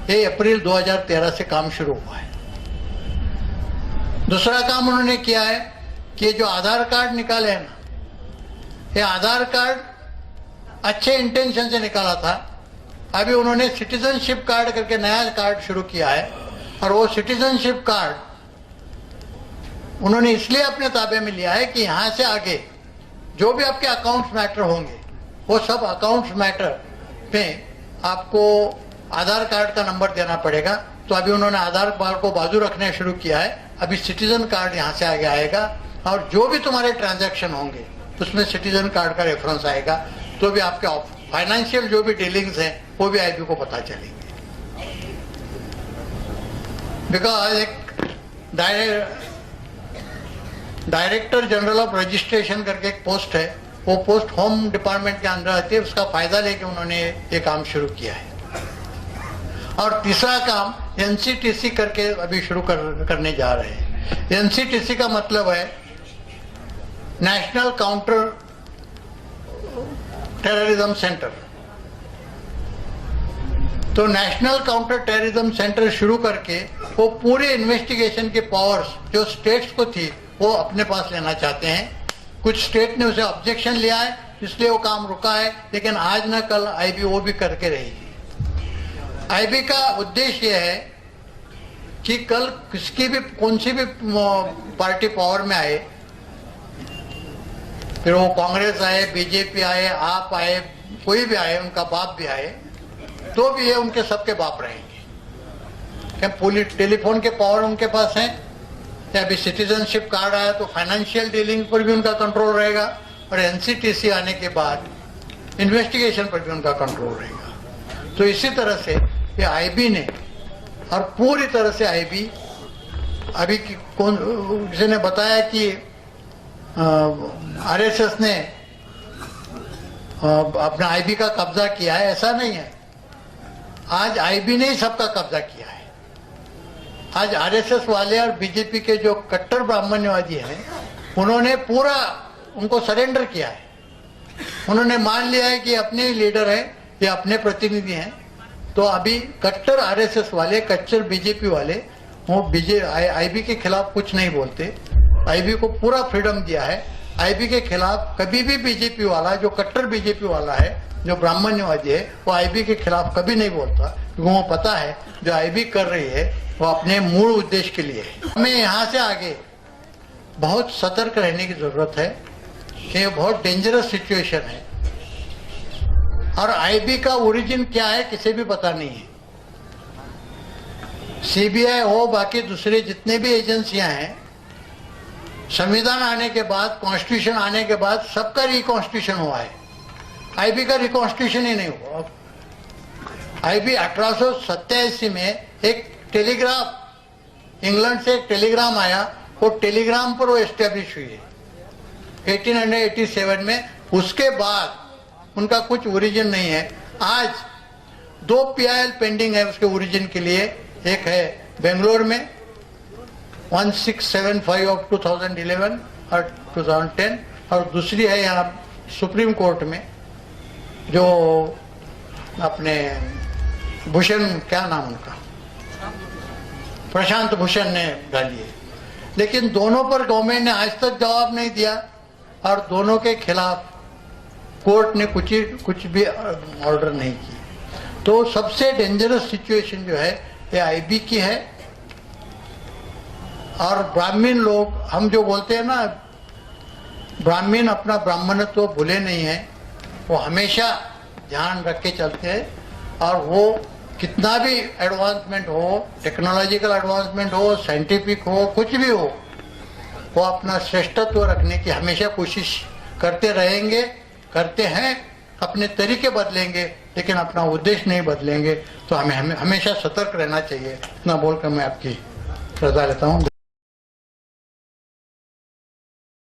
ये अप्रैल 2013 से काम शुरू हुआ है। दूसरा काम उन्होंने किया है कि जो आधार कार्ड निकाले हैं ना, ये आधार कार्ड अच्छे इंटेंशन से निकाला था। अभी उन्होंने सिटीजनशिप कार्ड करके नया कार्ड शुरू किया है, और वो सिटीजनशिप कार्ड उन्होंने इसलिए अपने ताबे में लिया है कि यहां से आगे जो भी आपके अकाउंट्स मैटर होंगे, वो सब अकाउंट्स मैटर में आपको आधार कार्ड का नंबर देना पड़ेगा। तो अभी उन्होंने आधार कार्ड को बाजू रखने शुरू किया है, अभी सिटीजन कार्ड यहाँ से आगे आएगा, और जो भी तुम्हारे ट्रांजैक्शन होंगे उसमें सिटीजन कार्ड का रेफरेंस आएगा, तो भी आपके फाइनेंशियल जो भी डीलिंग्स हैं वो भी आईबी को पता चलेंगे। बिकॉज एक डायरेक्टर जनरल ऑफ रजिस्ट्रेशन करके एक पोस्ट है, वो पोस्ट होम डिपार्टमेंट के अंदर आती है, उसका फायदा लेके उन्होंने ये काम शुरू किया है। और तीसरा काम एनसीटीसी करके अभी शुरू करने जा रहे हैं। एनसीटीसी का मतलब है नेशनल काउंटर टेररिज्म सेंटर। तो नेशनल काउंटर टेररिज्म सेंटर शुरू करके वो पूरे इन्वेस्टिगेशन के पावर्स जो स्टेट्स को थी वो अपने पास लेना चाहते हैं। कुछ स्टेट ने उसे ऑब्जेक्शन लिया है, इसलिए वो काम रुका है, लेकिन आज न कल आईबी वो भी करके रहेगी। आईबी का उद्देश्य यह है कि कल किसकी भी कौन सी भी पार्टी पावर में आए, फिर वो कांग्रेस आए, बीजेपी आए, आप आए, कोई भी आए, उनका बाप भी आए, तो भी ये उनके सबके बाप रहेंगे। क्या पूरी टेलीफोन के पावर उनके पास है, या अभी सिटीजनशिप कार्ड आया तो फाइनेंशियल डीलिंग पर भी उनका कंट्रोल रहेगा, और एनसीटीसी आने के बाद इन्वेस्टिगेशन पर भी उनका कंट्रोल रहेगा। तो इसी तरह से ये आईबी ने, और पूरी तरह से आईबी अभी किसी ने बताया कि आरएसएस ने अपना आईबी का कब्जा किया है, ऐसा नहीं है। आज आईबी ने ही सबका कब्जा किया है। आज आरएसएस वाले और बीजेपी के जो कट्टर ब्राह्मण्यवादी हैं, उन्होंने पूरा उनको सरेंडर किया है। उन्होंने मान लिया है कि अपने ही लीडर हैं, ये अपने प्रतिनिधि हैं। तो अभी कट्टर आरएसएस वाले, कट्टर बीजेपी वाले वो आईबी के खिलाफ कुछ नहीं बोलते। आईबी को पूरा फ्रीडम दिया है। आईबी के खिलाफ कभी भी बीजेपी वाला, जो कट्टर बीजेपी वाला है, जो ब्राह्मण्यवादी है, वो आईबी के खिलाफ कभी नहीं बोलता, क्योंकि वो पता है जो आईबी कर रही है वो अपने मूल उद्देश्य के लिए है। हमें यहाँ से आगे बहुत सतर्क रहने की जरूरत है कि ये बहुत डेंजरस सिचुएशन है। और आईबी का ओरिजिन क्या है किसी भी पता नहीं है। सीबीआई हो, बाकी दूसरे जितने भी एजेंसियां हैं, संविधान आने के बाद, कॉन्स्टिट्यूशन आने के बाद सबका रिकॉन्स्टिट्यूशन हुआ है। आईबी का रिकॉन्स्टिट्यूशन ही नहीं हुआ। आईबी 1887 में एक टेलीग्राफ, इंग्लैंड से एक टेलीग्राम आया, वो टेलीग्राम पर वो एस्टेब्लिश हुई है 1887 में। उसके बाद उनका कुछ ओरिजिन नहीं है। आज 2 PIL पेंडिंग है उसके ओरिजिन के लिए। एक है बेंगलोर में 1675 ऑफ 2011 और 2010, और दूसरी है यहाँ सुप्रीम कोर्ट में, जो अपने भूषण, क्या नाम उनका, प्रशांत भूषण ने डाली है। लेकिन दोनों पर गवर्नमेंट ने आज तक जवाब नहीं दिया, और दोनों के खिलाफ कोर्ट ने कुछ भी ऑर्डर नहीं किया। तो सबसे डेंजरस सिचुएशन जो है ये आईबी की है। और ब्राह्मण लोग, हम जो बोलते हैं ना, ब्राह्मण अपना ब्राह्मणत्व भूले नहीं है, वो हमेशा ध्यान रख के चलते हैं। और वो कितना भी एडवांसमेंट हो, टेक्नोलॉजिकल एडवांसमेंट हो, साइंटिफिक हो, कुछ भी हो, वो अपना श्रेष्ठत्व रखने की हमेशा कोशिश करते रहेंगे, करते हैं। अपने तरीके बदलेंगे लेकिन अपना उद्देश्य नहीं बदलेंगे। तो हमें हमेशा सतर्क रहना चाहिए। इतना बोलकर मैं आपकी रजा लेता हूँ।